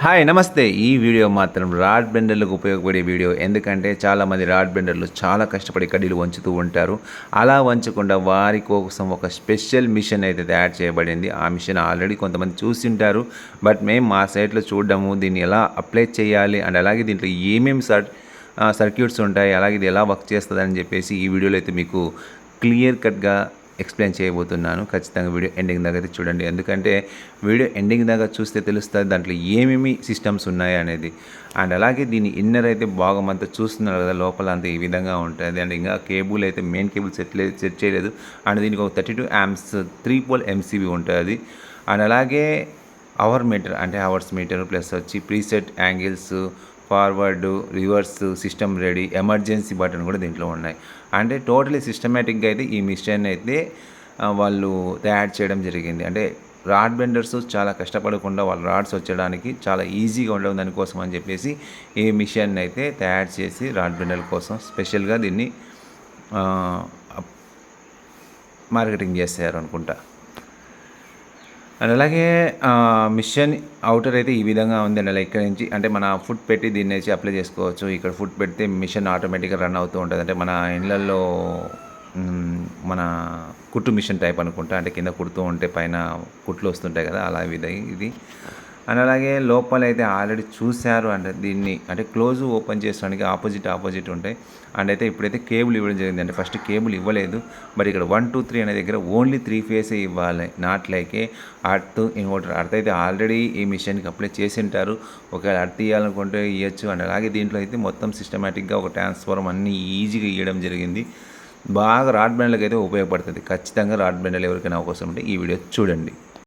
Hi నమస్తే. ఈ video మాత్రం రాడ్ బెండర్లకు ఉపయోగపడే వీడియో. ఎందుకంటే చాలామంది రాడ్ బెండర్లు చాలా కష్టపడి కడ్డీలు వంచుతూ ఉంటారు. అలా వంచకుండా వారి కోసం ఒక స్పెషల్ మిషన్ అయితే తయారు చేయబడింది. ఆ మిషన్ ఆల్రెడీ కొంతమంది చూసింటారు. బట్ మేము మా సైట్లో చూడడము, దీన్ని ఎలా అప్లై చేయాలి అండ్ అలాగే దీంట్లో ఏమేమి సర్క్యూట్స్ ఉంటాయి, అలాగే ఇది ఎలా వర్క్ చేస్తుందని చెప్పేసి ఈ వీడియోలో అయితే మీకు క్లియర్ కట్గా ఎక్స్ప్లెయిన్ చేయబోతున్నాను. ఖచ్చితంగా వీడియో ఎండింగ్ దాకా అయితే చూడండి. ఎందుకంటే వీడియో ఎండింగ్ దాకా చూస్తే తెలుస్తుంది దాంట్లో ఏమేమి సిస్టమ్స్ ఉన్నాయి అనేది. అండ్ అలాగే దీని ఇన్నర్ అయితే భాగం అంతా చూస్తున్నారు కదా, లోపల అంతా ఈ విధంగా ఉంటుంది. అండ్ ఇంకా కేబుల్ అయితే మెయిన్ కేబుల్ సెట్ చేయలేదు. అండ్ దీనికి ఒక 32 amps 3 pole MCB ఉంటుంది. అండ్ అలాగే అవర్ మీటర్ అంటే అవర్స్ మీటర్ ప్లస్ వచ్చి preset angles, forward, reverse, system ready, emergency button కూడా దీంట్లో ఉన్నాయి. అంటే టోటలీ సిస్టమేటిక్గా అయితే ఈ మిషన్ అయితే వాళ్ళు తయారు చేయడం జరిగింది. అంటే రాడ్ బెండర్స్ చాలా కష్టపడకుండా వాళ్ళ రాడ్స్ వచ్చడానికి చాలా ఈజీగా ఉండడం దానికోసం అని చెప్పేసి ఈ మిషన్ అయితే తయారు చేసి రాడ్ బెండర్ కోసం స్పెషల్గా దీన్ని మార్కెటింగ్ చేస్తారు అనుకుంటా. అండ్ అలాగే మిషన్ అవుటర్ అయితే ఈ విధంగా ఉంది. అండ్ అలా ఇక్కడ నుంచి అంటే మన ఫుట్ పెట్టి దీన్ని వచ్చి అప్లై చేసుకోవచ్చు. ఇక్కడ ఫుట్ పెడితే మిషన్ ఆటోమేటిక్గా రన్ అవుతూ ఉంటుంది. అంటే మన ఇళ్ళల్లో మన కుట్టు మిషన్ టైప్ అనుకుంటా. అంటే కింద కుడుతూ ఉంటే పైన కుట్లు వస్తుంటాయి కదా, అలా ఇది. అండ్ అలాగే లోపల అయితే ఆల్రెడీ చూశారు. అంటే దీన్ని అంటే క్లోజ్ ఓపెన్ చేసడానికి ఆపోజిట్ ఉంటాయి. అండ్ అయితే ఇప్పుడైతే కేబుల్ ఇవ్వడం జరిగింది. అంటే ఫస్ట్ కేబుల్ ఇవ్వలేదు, బట్ ఇక్కడ 1 2 3 అనే దగ్గర ఓన్లీ 3 ఫేసే ఇవ్వాలి. నాట్ లైకే అర్త్ ఇన్వర్టర్. అర్త్ అయితే ఆల్రెడీ ఈ మిషన్కి అప్లై చేసి ఉంటారు. ఒకవేళ అర్త్ ఇవ్వాలనుకుంటే ఇవ్వచ్చు. అండ్ అలాగే దీంట్లో అయితే మొత్తం సిస్టమేటిక్గా ఒక ట్రాన్స్ఫార్మర్ అన్నీ ఈజీగా ఇవ్వడం జరిగింది. బాగా రాడ్ బెండర్లకు అయితే ఉపయోగపడుతుంది. ఖచ్చితంగా రాడ్ బెండర్లు ఎవరికైనా అవసరం ఉంటే ఈ వీడియో చూడండి.